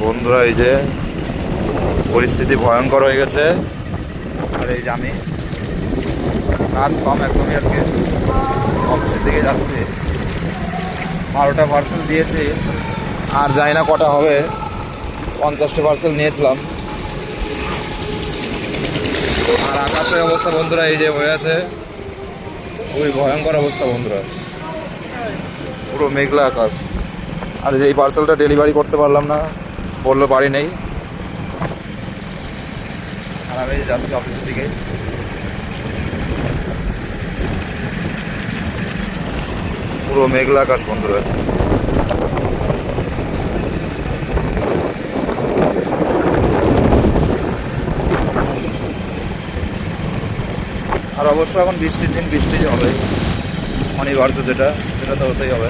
বন্ধুরা, এই যে পরিস্থিতি ভয়ঙ্কর হয়ে গেছে। আর এই যে আমি কাজ কম একদমই, আজকে অফিসের দিকে যাচ্ছি। 12টা পার্সেল দিয়েছি, আর জানি না কটা হবে। 50টা পার্সেল নিয়েছিলাম। আর আকাশের অবস্থা বন্ধুরা এই যে হয়ে আছে, খুবই ভয়ঙ্কর অবস্থা বন্ধুরা, পুরো মেঘলা আকাশ। আর এই পার্সেলটা ডেলিভারি করতে পারলাম না, বললো বাড়ি নেই। আর আমি যাচ্ছি অফিসের দিকে। পুরো মেঘলা আকাশ বন্ধুরা। আর অবশ্য এখন বৃষ্টির দিন, বৃষ্টি হবে অনিবার্য, যেটা সেটা তো হতেই হবে।